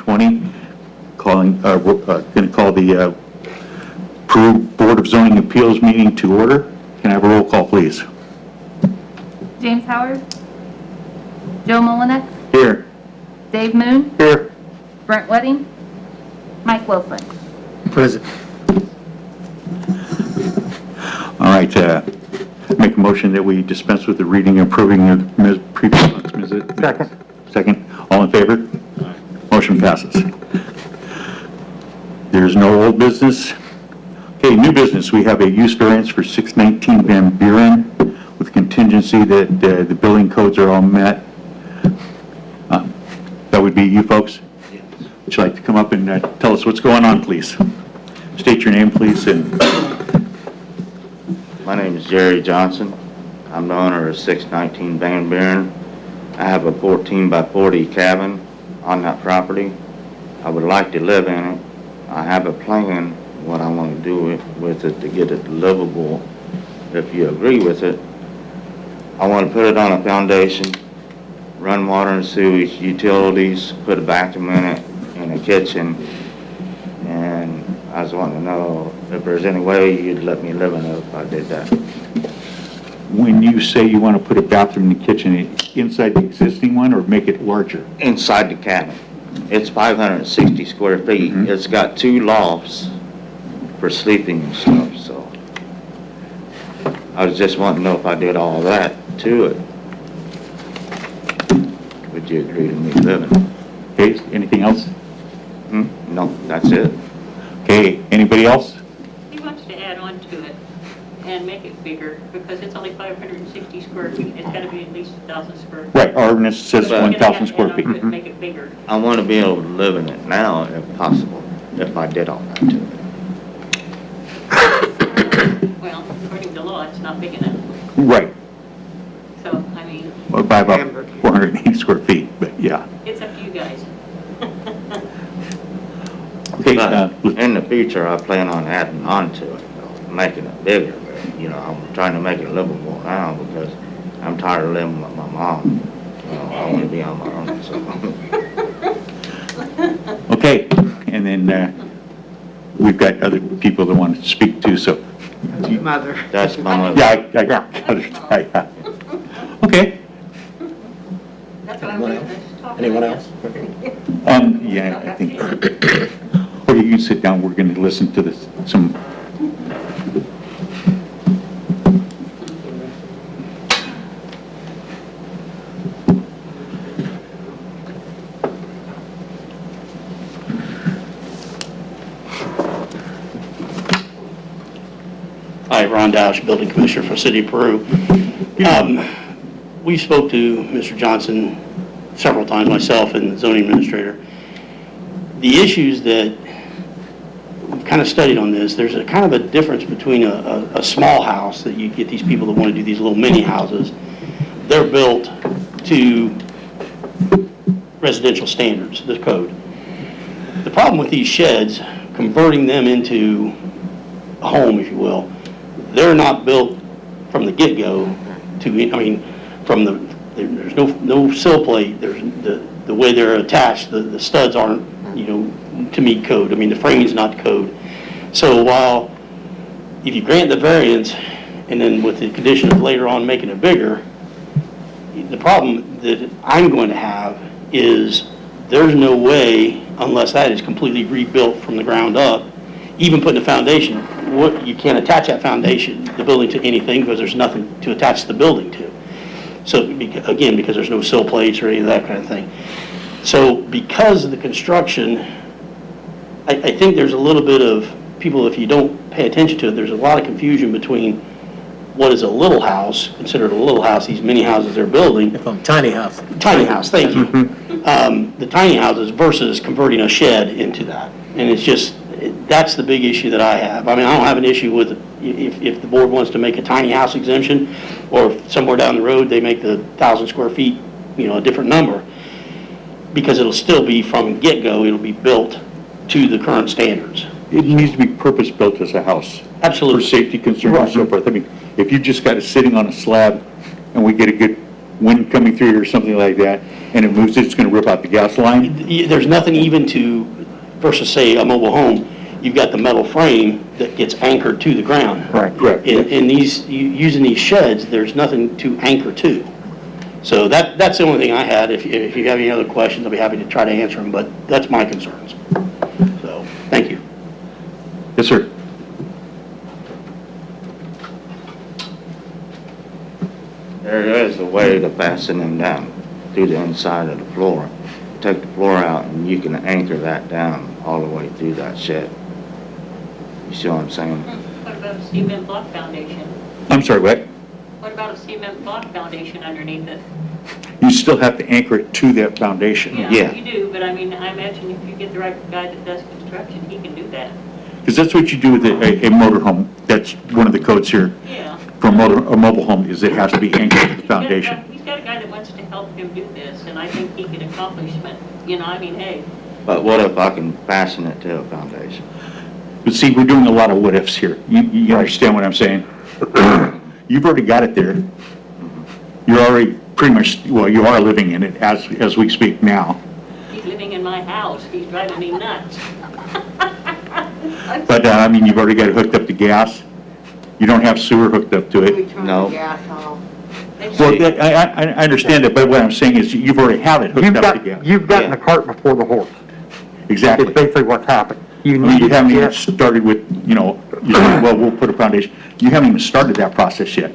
2020. Going to call the Peru Board of Zoning Appeals meeting to order. Can I have a roll call, please? James Howard. Joe Molinek. Here. Dave Moon. Here. Brent Wedding. Mike Wilson. Present. All right. Make a motion that we dispense with the reading and approving of previous month's minutes. Second. Second. All in favor? Aye. Motion passes. There's no old business. Okay, new business. We have a use variance for 619 Van Buren with contingency that the building codes are all met. That would be you folks? Yes. Would you like to come up and tell us what's going on, please? State your name, please. And my name is Jerry Johnson. I'm the owner of 619 Van Buren. I have a 14 by 40 cabin on that property. I would like to live in it. I have a plan what I want to do with it to get it livable. If you agree with it, I want to put it on a foundation, run water and sewage, utilities, put a bathroom in it, and a kitchen. And I just want to know if there's any way you'd let me live in it if I did that. when you say you want to put a bathroom in the kitchen, inside the existing one or make it larger? Inside the cabin. It's 560 square feet. Mm-hmm. It's got 2 lofts for sleeping and stuff, so I was just wanting to know if I did all that to it, would you agree to me living? Okay, anything else? No, that's it. Okay, anybody else? He wants to add on to it and make it bigger because it's only 560 square feet. It's got to be at least 1,000 square feet. Right, our ordinance says But- 1,000 square feet. Make it bigger. I want to be able to live in it now if possible, if I did all that to it. Well, according to law, it's not big enough. Right, So, I mean, well, by about 480 square feet, but yeah. it's up to you guys. Okay, But in the future, I plan on adding on to it, making it bigger. But, you know, I'm trying to make it livable now because I'm tired of living with my mom. You know, I want to be on my own. So. okay, and then we've got other people that want to speak too, so. Mother. That's my mother. Yeah, I got it. Okay. That's what I'm doing. Anyone else? Yeah, I think. Or you can sit down, we're going to listen to this, some. Hi, Ron Dowsh, Building Commissioner for City of Peru. We spoke to Mr. Johnson several times, myself and the zoning administrator. The issues that we've kind of studied on this, there's a kind of a difference between a small house that you get these people that want to do these little mini houses. They're built to residential standards, the code. The problem with these sheds, converting them into a home, if you will, they're not built from the get-go to, I mean, from there's no sill plate, there's the way they're attached, the studs aren't, you know, to meet code. I mean, the framing's not code. So while, if you grant the variance, and then with the condition of later on making it bigger, the problem that I'm going to have is there's no way, unless that is completely rebuilt from the ground up, even putting a foundation, you can't attach that foundation, the building, to anything because there's nothing to attach the building to. So again, because there's no sill plates or any of that kind of thing. So because of the construction, I think there's a little bit of people, if you don't pay attention to it, there's a lot of confusion between what is a little house, considered a little house, these mini houses they're building. Tiny house. Tiny house, thank you. The tiny houses versus converting a shed into that. And it's just, that's the big issue that I have. I mean, I don't have an issue with if the board wants to make a tiny house exemption, or if somewhere down the road they make the 1,000 square feet, you know, a different number, because it'll still be from get-go, it'll be built to the current standards. It needs to be purpose-built as a house. Absolutely. For safety concerns and so forth. I mean, if you just got it sitting on a slab and we get a good wind coming through or something like that, and it moves, it's gonna rip out the gas line? There's nothing even to, versus say a mobile home, you've got the metal frame that gets anchored to the ground. Right. Correct. In these, using these sheds, there's nothing to anchor to. So that's the only thing I had. If you have any other questions, I'll be happy to try to answer them, but that's my concerns. So, thank you. Yes, sir. There is a way to fasten them down through the inside of the floor. Take the floor out and you can anchor that down all the way through that shed. You see what I'm saying? What about a cement block foundation? I'm sorry, what? What about a cement block foundation underneath it? You still have to anchor it to that foundation. Yeah. You do, but I mean, I imagine if you get the right guy that does construction, he can do that. Because that's what you do with a motorhome. That's one of the codes here Yeah. for a mobile home, is it has to be anchored to the foundation. He's got a guy that wants to help him do this, and I think he can accomplish it. You know, I mean, hey, But what if I can fasten it to a foundation? But see, we're doing a lot of what-ifs here. You understand what I'm saying? You've already got it there. You're already pretty much, well, you are living in it as we speak now. he's living in my house, he's driving me nuts. But, I mean, you've already got it hooked up to gas. You don't have sewer hooked up to it. No. Well, I understand it, but what I'm saying is you've already have it hooked up to gas. You've gotten the cart before the horse. Exactly. It's basically what's happened. I mean, you haven't even started with, you say, well, we'll put a foundation. You haven't even started that process yet.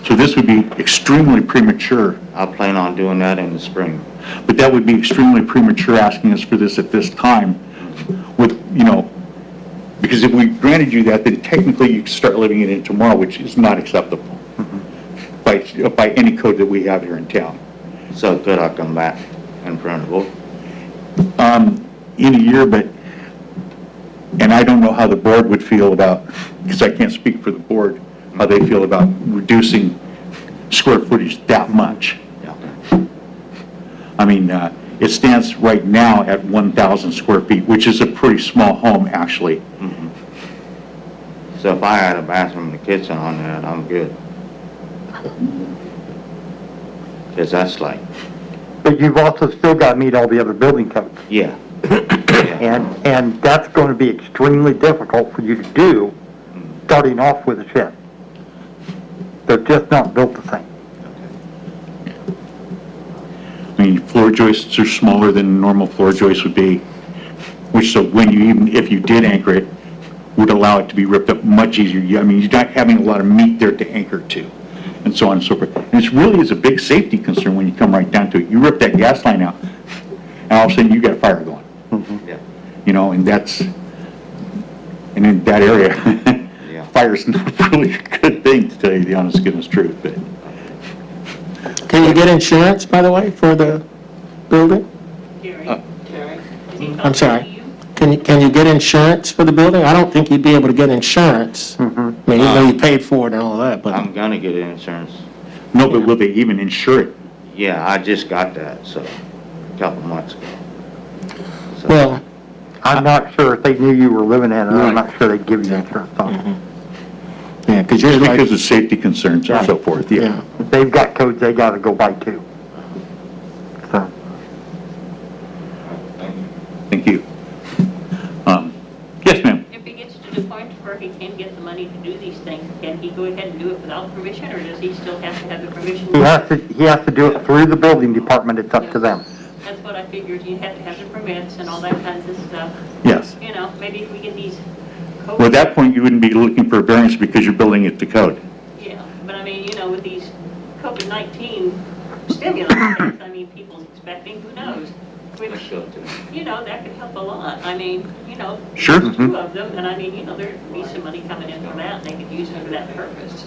So this would be extremely premature, I plan on doing that in the spring. but that would be extremely premature asking us for this at this time with, because if we granted you that, then technically you could start living it in tomorrow, which is not acceptable by any code that we have here in town. So could I come back in front of the board? In a year, and I don't know how the board would feel about, because I can't speak for the board, how they feel about reducing square footage that much. Yeah. I mean, it stands right now at 1,000 square feet, which is a pretty small home, actually. So if I had a bathroom and a kitchen on that, I'm good. Because that's like, But you've also still got to meet all the other building codes. yeah. And that's going to be extremely difficult for you to do, starting off with a shed. They're just not built the same. I mean, floor joists are smaller than normal floor joists would be, which, so when you even, if you did anchor it, would allow it to be ripped up much easier. I mean, you're not having a lot of meat there to anchor to, and so on and so forth. And it really is a big safety concern when you come right down to it. You rip that gas line out, and all of a sudden you got a fire going. Yeah. And in that area, Yeah. fire's not really a good thing, to tell you the honest goodness truth, but. Can you get insurance, by the way, for the building? Jerry, Uh, is he I'm talking sorry. to you? Can you get insurance for the building? I don't think you'd be able to get insurance. I mean, even though you paid for it and all that, but, I'm gonna get insurance. No, but will they even insure it? Yeah, I just got that, so, a couple months ago. So, well, I'm not sure if they knew you were living in it, I'm not sure they'd give you insurance on it. yeah, because you're Just like, because of safety concerns and so forth, yeah. yeah. They've got codes they got to go by too. So, Thank you. Yes, ma'am. If he gets to the point where he can get the money to do these things, can he go ahead and do it without permission, or does he still have to have the permission? he has to do it through the building department, it's up to them. That's what I figured, you have to have the permits and all that kinds of stuff. Yes. Maybe if we get these codes. Well, at that point, you wouldn't be looking for a variance because you're building it to code. Yeah, but I mean, with these COVID-19 stimulus things, I mean, people's expecting, who knows? Which, that could help a lot. I mean, Sure. there's two of them, and I mean, there'd be some money coming in for that, and they could use it for that purpose.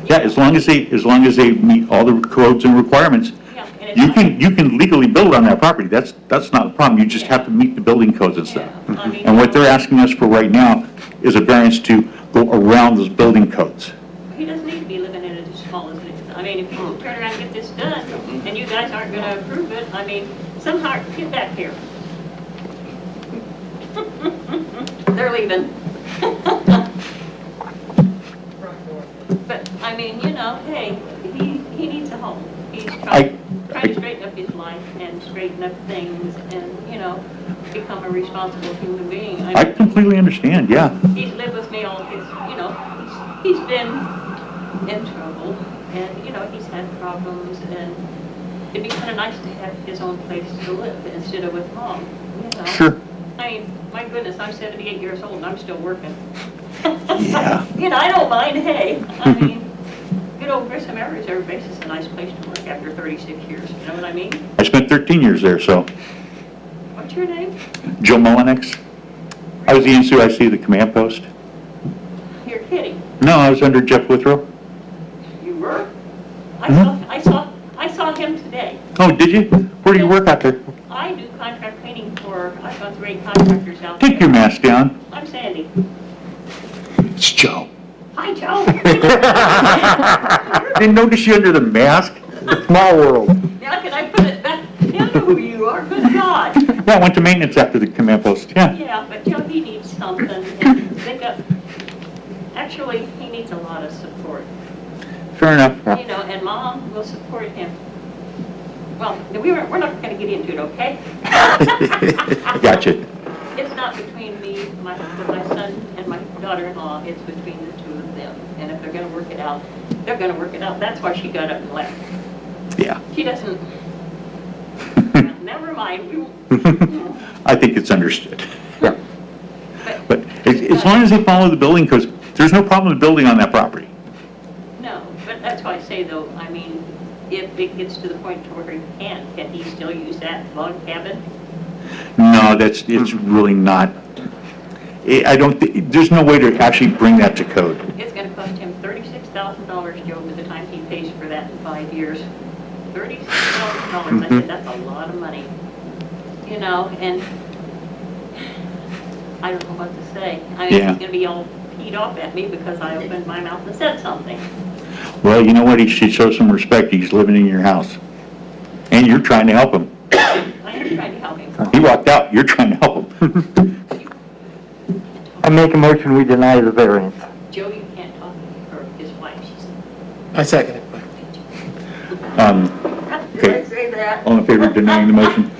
Yeah, as long as they meet all the codes and requirements, Yeah, and it's not- you can legally build on that property. That's not a problem. You just have to meet the building codes and stuff. Yeah, I mean, And what they're asking us for right now is a variance to go around those building codes. He doesn't need to be living in it as small as it is. I mean, if you turn around and get this done, and you guys aren't gonna approve it, I mean, somehow, get back here. They're leaving. But, I mean, hey, he needs a home. He's I- trying to straighten up his life and straighten up things and, you know, become a responsible human being. I completely understand, yeah. He's lived with me all his, you know, he's been in trouble and, you know, he's had problems and it'd be kind of nice to have his own place to live instead of with mom, you know? Sure. I mean, my goodness, I'm 78 years old and I'm still working. Yeah. You know, I don't mind, hey, I mean, good old Grissom Air Reserve Base is a nice place to work after 36 years, you know what I mean? I spent 13 years there, so. What's your name? Joe Mullinex. I was the NCOIC of the command post. You're kidding. No, I was under Jeff Withrow. You were? Mhm. I saw him today. Oh, did you? Where do you work out there? I do contract cleaning for, I've got 3 contractors out there. Take your mask down. I'm Sandy. It's Joe. Hi, Joe. Didn't notice you under the mask. Small world. Now can I put it back? You know who you are, good God. Yeah, I went to maintenance after the command post, yeah. Yeah, but Joe, he needs something. And they got, actually, he needs a lot of support. Fair enough. You know, and Mom will support him. Well, we're not going to get into it, okay? Gotcha. It's not between me, my son, and my daughter-in-law. It's between the two of them. And if they're going to work it out, they're going to work it out. That's why she got up and left. Yeah. She doesn't. Well, never mind. We won't. I think it's understood. Yeah. But as long as they follow the building codes, there's no problem with building on that property. No, but that's why I say though, I mean, if it gets to the point to where he can't, can he still use that log cabin? No, it's really not. I don't, there's no way to actually bring that to code. It's gonna cost him $36,000, Joe, by the time he pays for that in 5 years. $36,000, I said, that's a lot of money. You know, and I don't know what to say. I mean, Yeah. he's gonna be all peed off at me because I opened my mouth and said something. Well, you know what, he should show some respect, he's living in your house. And you're trying to help him. I am trying to help him. He walked out, you're trying to help him. I make a motion, we deny the variance. Joe, you can't talk to her, his wife, she's. I second it. Did I say that? All in favor of denying the motion?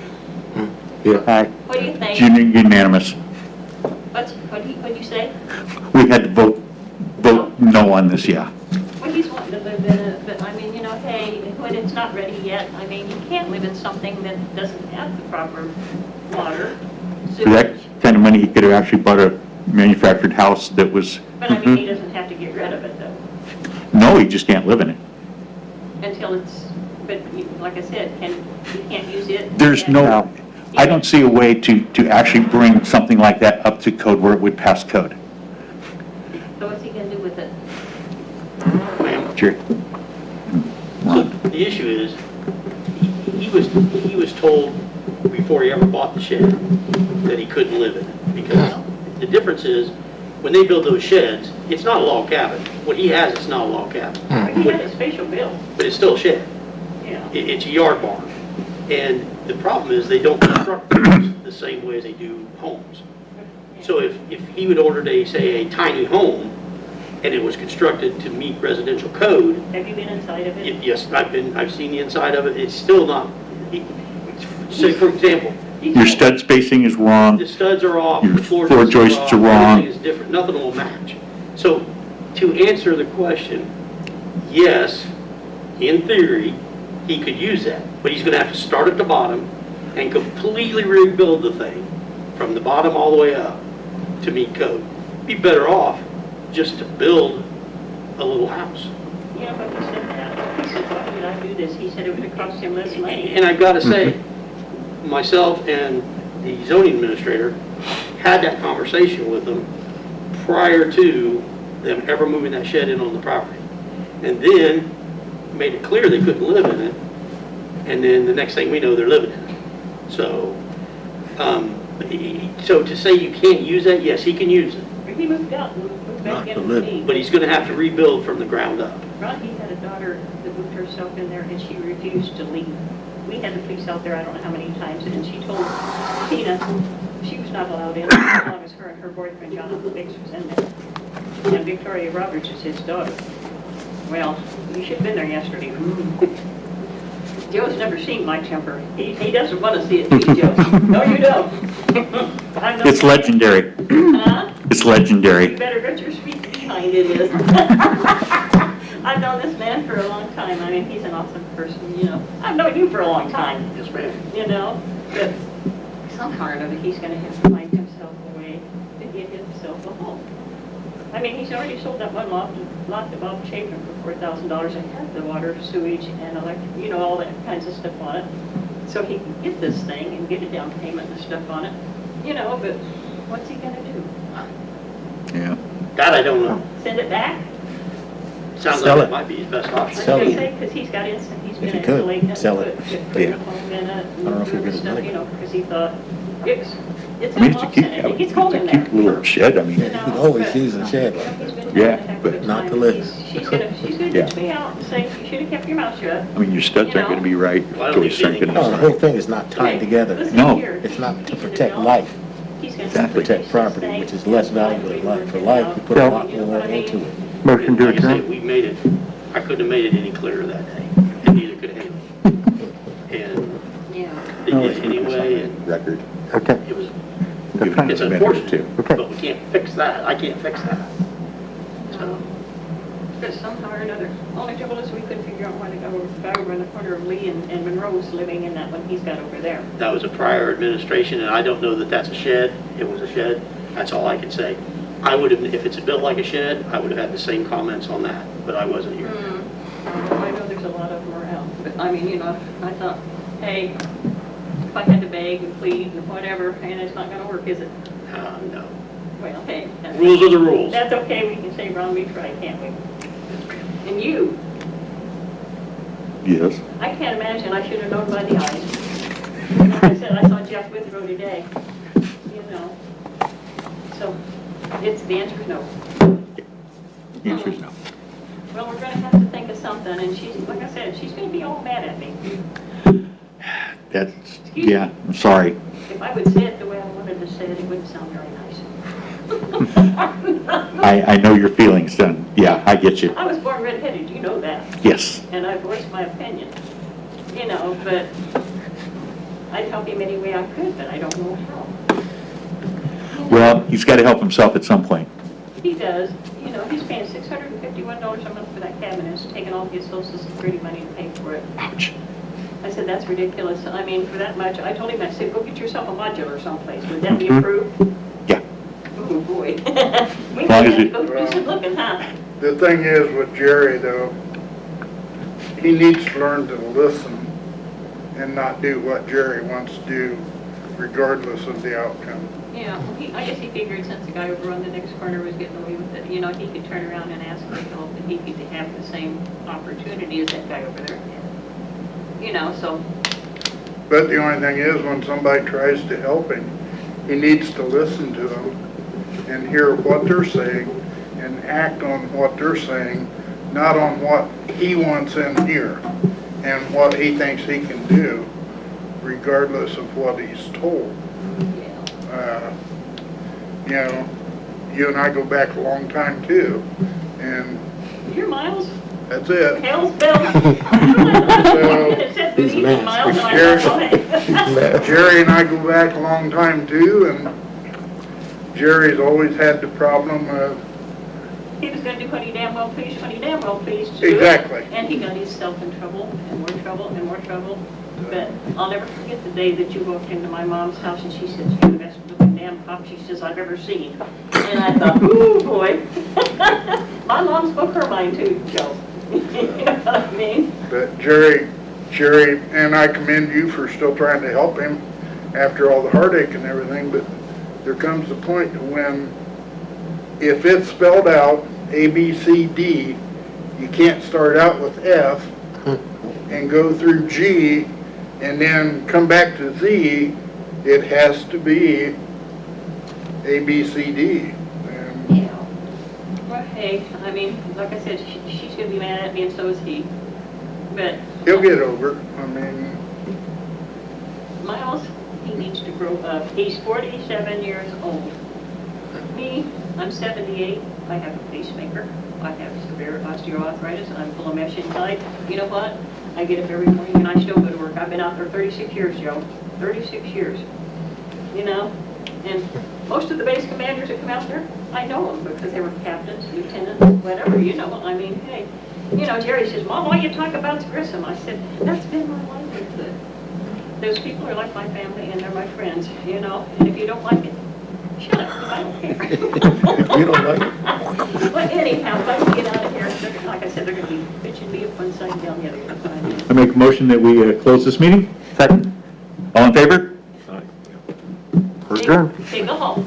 Aye. What do you think? Unanimous. What'd you say? We had to vote no on this, yeah. Well, he's wanting to live in it, but I mean, you know, hey, when it's not ready yet, I mean, you can't live in something that doesn't have the proper water, For that sewage. kind of money, he could have actually bought a manufactured house that was, But I mean, he doesn't have to get rid of it though, no, he just can't live in it. until it's, but like I said, he can't use it. There's and- no, I don't see a way to actually bring something like that up to code where it would pass code. So what's he gonna do with it? Sure. So the issue is, he was told before he ever bought the shed that he couldn't live in it. Because the difference is, when they build those sheds, it's not a log cabin. What he has is not a log cabin. He had a spatial bill, But it's still a shed. yeah. It's a yard barn. And the problem is, they don't construct things the same way as they do homes. So if he would order say, a tiny home, and it was constructed to meet residential code, Have you been inside of it? yes, I've seen the inside of it, it's still not, say, for example, Your stud spacing is wrong. the studs are off, Your the floor floor joists joists are are off, wrong. everything is different, nothing will match. So, to answer the question, yes, in theory, he could use that, but he's gonna have to start at the bottom and completely rebuild the thing from the bottom all the way up to meet code. Be better off just to build a little house. You know, but he said that. He said, why did I do this? He said it would have cost him less money. And I've got to say, myself and the zoning administrator had that conversation with them prior to them ever moving that shed in on the property. And then made it clear they couldn't live in it. And then the next thing we know, they're living in it. So, so to say you can't use that, yes, he can use it. He moved out and moved back Not in to with live. me. But he's going to have to rebuild from the ground up. Ron, he had a daughter that moved herself in there and she refused to leave. We had the police out there, I don't know how many times, and she told Tina she was not allowed in as long as her and her boyfriend, Jonathan Biggs, was in there. And Victoria Roberts is his daughter. Well, you should have been there yesterday. Joe's never seen my temper. He doesn't want to see it, do you, Joe? No, you don't. I know- It's legendary. Huh? It's You legendary. better bet your sweet behind it is. I've known this man for a long time. I mean, he's an awesome person, you know. I've known you for a long time, Yes, ma'am. you know, but somehow or another, he's gonna have to find himself a way to get himself a home. I mean, he's already sold that one lot to Bob Chapin for $4,000 and had the water, sewage, and electric, you know, all that kinds of stuff on it. So he can get this thing and get a down payment and stuff on it, you know, but what's he gonna do? Yeah. That I don't know. Send it back? Sounds Sell like it. it might be his best I option. Sell was it. gonna say, because he's got he's If been you could, insulating it. sell it. Put Yeah. a home in it. I don't know if you're and good at stuff, money. you know, because he thought, it's I mean, got it's a lots cute, in it. It gets cold in it's a there. cute little shed, I mean. Yeah, you can always use a shed. He's been Yeah, having a heck of a but not time. to live. She's gonna Yeah. ditch me out and say, you should have kept your mouth shut. I mean, your studs aren't gonna be right. Well, I don't Joyce think aren't gonna No, the whole thing is not tied together. Listen No. here. It's not to He's a protect developer. life, He's gonna Exactly. protect property, which is less valuable than life. For life, you put a lot more into it. Motion to Like I say, adjourn. we made it, I couldn't have made it any clearer that day, and neither could Haley. And Yeah. they did it anyway, and Record. Okay, it was, that's fine. it's unfortunate, Okay. but we can't fix that. I can't fix that. So, Because somehow or another, only trouble is we couldn't figure out why the guy over in the corner of Lee and Monroe's living in that one he's got over there. that was a prior administration, and I don't know that that's a shed. It was a shed. That's all I can say. I would have, if it's built like a shed, I would have had the same comments on that, but I wasn't here. I know there's a lot of them around, but I mean, you know, I thought, hey, if I had to beg and plead and whatever, and it's not gonna work, is it? No. Well, hey. that's- Rules are the rules. That's okay, we can say, Ron, we tried, can't we? And you, Yes. I can't imagine, I should have known by the eyes. Like I said, I saw Jeff Withrow today, you know. So, the answer is no. The answer is no. Well, we're gonna have to think of something, and she's, like I said, she's gonna be all mad at me. That's, yeah, I'm sorry. If I would say it the way I wanted to say it, it wouldn't sound very nice. I know your feelings, son. Yeah, I get you. I was born redheaded, you know that, Yes. and I voiced my opinion, you know, but I'd help him any way I could, but I don't know how. Well, he's gotta help himself at some point. He does, you know, he's paying $651 a month for that cabin, and it's taking all his social security money to pay for it. Ouch. I said, that's ridiculous. I mean, for that much, I told him, I said, go get yourself a modular someplace. Would that be Mhm. approved? Yeah. Oh, boy. We As long as might have to it- go do some looking, huh? The thing is with Jerry though, he needs to learn to listen and not do what Jerry wants to do regardless of the outcome. Yeah, well, I guess he figured since the guy over on the next corner was getting away with it, you know, he could turn around and ask for help and he could have the same opportunity as that guy over there had. You know, so, But the only thing is, when somebody tries to help him, he needs to listen to them and hear what they're saying and act on what they're saying, not on what he wants in here and what he thinks he can do, regardless of what he's told. yeah. You know, you and I go back a long time too, and You're Miles? that's it. Hell's bell. It said good He's evening, mad. Miles, and I thought, Jerry and I go back a long time too, and Jerry's always had the problem of, he was gonna do what he damn well pleased, when he damn well pleased to do it. Exactly. And he got himself in trouble, and more trouble, and more trouble. But I'll never forget the day that you walked into my mom's house, and she said, you're the best looking damn cop, she says, I've ever seen. And I thought, ooh, boy. My mom spoke her mind too, Joe. You know what I mean? but Jerry, and I commend you for still trying to help him after all the heartache and everything, but there comes a point when, if it's spelled out, A, B, C, D, you can't start out with F and go through G and then come back to Z. It has to be A, B, C, D. And Yeah. Well, hey, I mean, like I said, she's gonna be mad at me, and so is he. But he'll get over it. I mean, Miles, he needs to grow up. He's 47 years old. Me, I'm 78. I have a pacemaker. I have severe osteoarthritis, and I'm full of mesh inside. You know what? I get up every morning and I still go to work. I've been out there 36 years, Joe, 36 years, you know? And most of the base commanders that come out there, I know them because they were captains, lieutenants, whatever, you know? I mean, hey, you know, Jerry says, Mom, why you talk about Grissom? I said, that's been my livelihood. Those people are like my family and they're my friends, you know? And if you don't like it, shut up, 'cause I don't care. You don't like it? But anyhow, if I can get out of here, like I said, they're gonna be bitching me up one side and down the other. That's what I mean. I make a motion that we close this meeting. Second. All in favor? Adjourn. Okay, go home.